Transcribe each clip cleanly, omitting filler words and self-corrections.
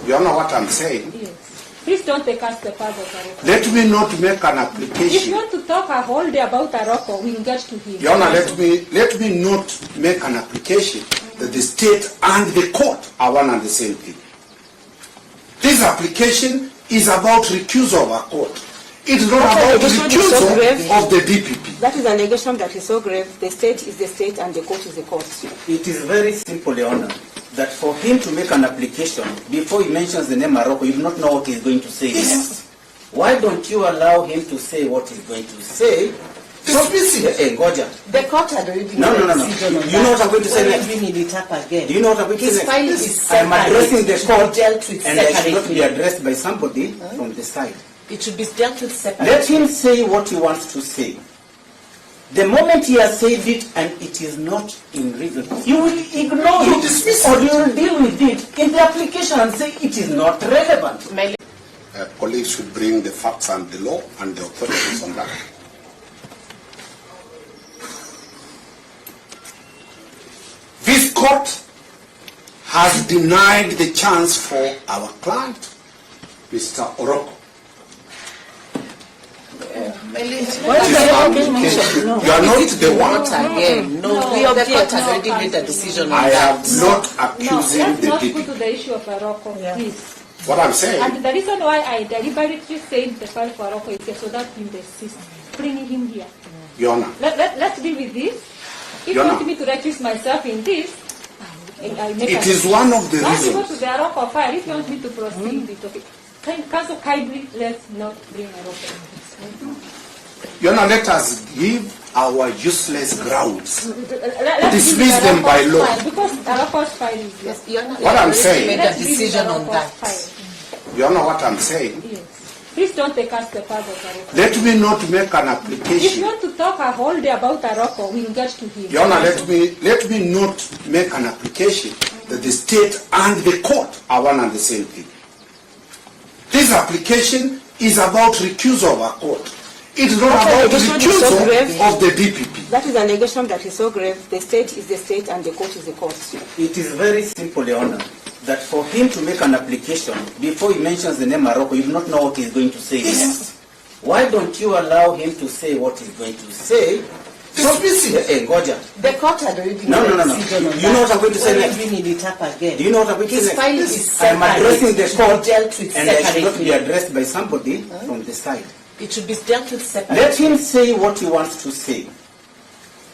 You know what I'm saying? Yes. Please don't take us the path of Aroko. Let me not make an If application. you want to talk a whole day about Aroko, we'll get to him. Your Honor, let me not make an application that the state and the court are one and the same thing. This application is about recusal of a court. It is not about recusal of the DPP. That is an allegation that is so grave. The state is the state and the court is the court. It is very simple, Your Honor, that for him to make an application, before he mentions the name Aroko, you do not know what he's going to say. Yes. Why don't you allow him to say what he's going to say? Ngoja. The court had already No. You know what I'm going to say next? Bringing it up again. Do you know what I'm going to say His file next? is I'm addressing the court, dealt with and I should not separately. be addressed by somebody from the side. It should be dealt with separately. Let him say what he wants to say. The moment he has said it and it is not in reason, you will ignore You it, dismiss or it. you will deal with it in the application and say it is not relevant. Police should bring the facts and the law and the authorities on that. This court has denied the chance for our client, Mr. Oroko. You are not the one. Again. No, the court has already made a decision on I that. am not accusing let's the not go DPP. to the issue of Aroko, please. What I'm saying, And the reason why I deliberately saying the file for Aroko is so that we insist bringing him here. Your Honor, Let's deal with this. If you Your want Honor. me to recuse myself in this, I make it is one of the Once you go reasons. to the Aroko file, if you want me to proceed with it, Council kindly let's not bring Aroko in this. Your Honor, let us give our useless grounds. Let's Dismiss give them by Aroko's law. file, because Aroko's file is here. What I'm saying, made a Let's deal with decision on Aroko's that. file. you know what I'm saying? Yes. Please don't take us the path of Aroko. Let me not make an If application. you want to talk a whole day about Aroko, we'll get to him. Your Honor, let me not make an application that the state and the court are one and the same thing. This application is about recusal of a court. It is not about allegation is so recusal grave. of the DPP. That is an allegation that is so grave. The state is the state and the court is the court. It is very simple, Your Honor, that for him to make an application, before he mentions the name Aroko, you do not know what he's going to say. Yes. Why don't you allow him to say what he's going to say? Dismiss it. Ngoja. The court had already No. made a decision on You know what I'm going to say We're next? bringing it up again. Do you know what I'm going to His say file next? is I'm addressing the separate. court, Dealt with and I should not separately. be addressed by somebody from the side. It should be dealt with separately. Let him say what he wants to say.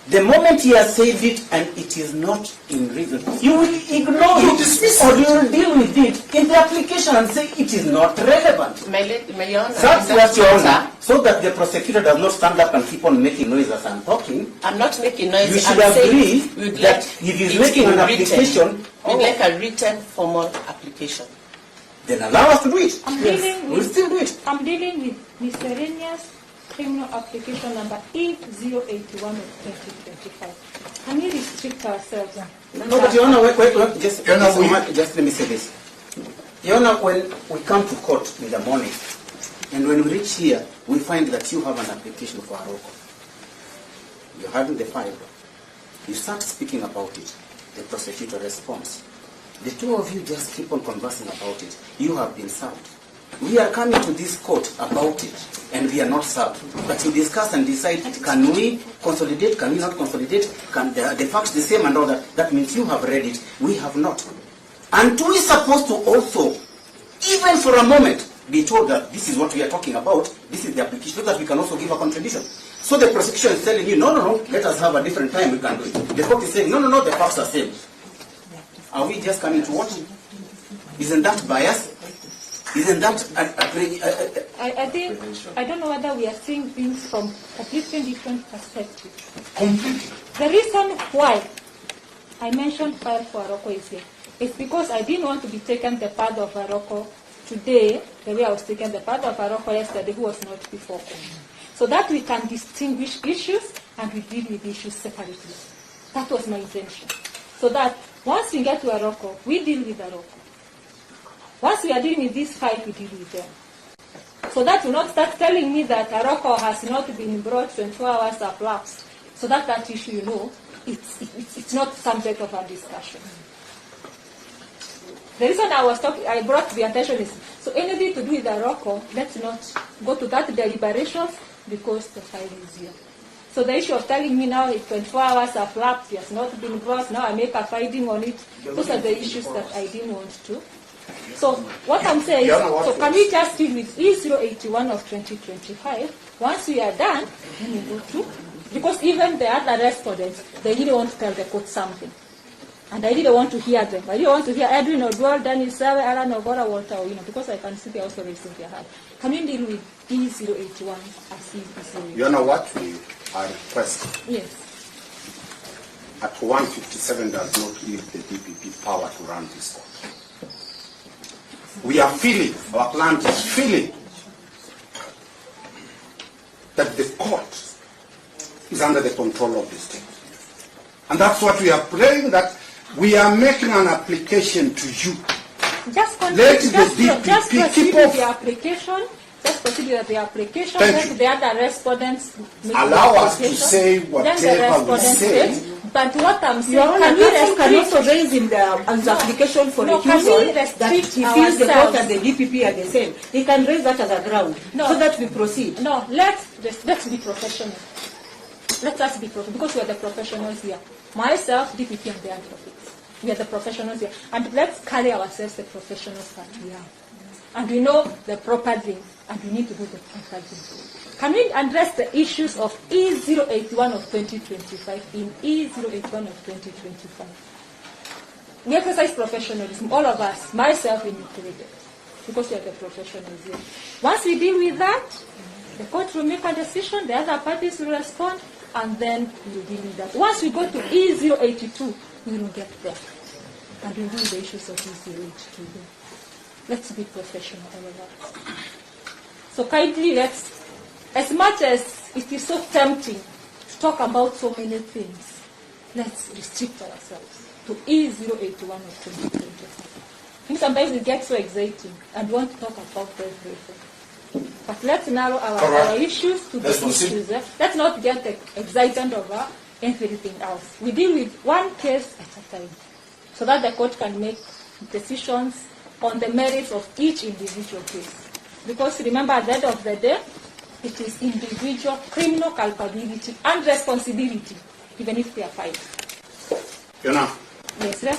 The moment he has said it and it is not in reason, you will ignore You it, dismiss or you will deal with it in the application and say it is not relevant. May Your Honor, That's in what, Your matter, Honor, so that the prosecutor does not stand up and keep on making noise as I'm talking. I'm not making noise. You should I'm saying agree we'd that like if he's it making in an written. application, We'd like a written formal application. then allow us to do it. I'm Yes, dealing we'll with- still do it. I'm dealing with miscellaneous criminal application number 8081 of 2025. Can we restrict ourselves? No, but Your Honor, wait, just Your Honor, let me say this. Your Honor, when we come to court in the morning, and when we reach here, we find that you have an application for Aroko. You're having the file. You start speaking about it. The prosecutor responds. The two of you just keep on conversing about it. You have been served. We are coming to this court about it, and we are not served. But you discuss and decide, can we consolidate, can we not consolidate, can the facts the same and all that. That means you have read it, we have not. And we are supposed to also, even for a moment, be told that this is what we are talking about, this is the application, so that we can also give a contribution. So the prosecution is telling you, no, let us have a different time, we can do it. The court is saying, no, the facts are same. Are we just coming to what? Isn't that bias? Isn't that I think, I don't know whether we are seeing things from completely different perspectives. Completely. The reason why I mentioned file for Aroko is here is because I didn't want to be taken the path of Aroko today, the way I was taken the path of Aroko yesterday, who was not before me. So that we can distinguish issues and we deal with issues separately. That was my intention. So that once we get to Aroko, we deal with Aroko. Once we are dealing with this fight, we deal with them. So that you not start telling me that Aroko has not been brought 24 hours have lapsed. So that issue, it's not subject of our discussion. The reason I brought to the attention is, so anything to do with the ROCO, let's not go to that deliberations because the file is here. So the issue of telling me now if 24 hours have lapsed, it has not been brought, now I make a finding on it, those are the issues that I didn't want to. So what I'm saying is, so can we just deal with E081 of 2025? Once we are done, then we go to, because even the other respondents, they really want to tell the court something. And I really want to hear them. I really want to hear Edwin Odwell, Danny Sawe, Alan Ogora, Walter Owino, because I can see they're also raising their hand. Can we deal with E081 as E081? You know what we are requesting? Yes. At 157 does not give the DPP power to run this court. We are feeling, our client is feeling, that the court is under the control of the state. And that's what we are praying, that we are making an application to you. Just proceed with the application. Just proceed with the application. Let the other respondents make allow the us to say whatever we say. But what I'm saying, can we also raise in the application for refusal that he feels the court and the DPP are the same? He can raise that as a ground so that we proceed. No, let's be professional. Let us be professional, because we are the professionals here. Myself, DPP, and the other prophets. We are the professionals here. And let's carry ourselves the professionals that we are. And we know the proper thing, and we need to do the proper thing. Can we address the issues of E081 of 2025 in E081 of 2025? We exercise professionalism, all of us, myself included, because we are the professionals here. Once we deal with that, the court will make a decision, the other parties will respond, and then we will deal with that. Once we go to E082, we will get there. And we'll deal with the issues of E082. Let's be professional, all of us. So kindly, let's, as much as it is so tempting to talk about so many things, let's restrict ourselves to E081 of 2025. Sometimes it gets so exciting and we want to talk about everything. But let's narrow our issues to the issues. Let's not get excited over everything else. We deal with one case at a time, so that the court can make decisions on the merits of each individual case. Because remember, at the end of the day, it is individual criminal culpability and responsibility, even if they are filed. You know. Yes,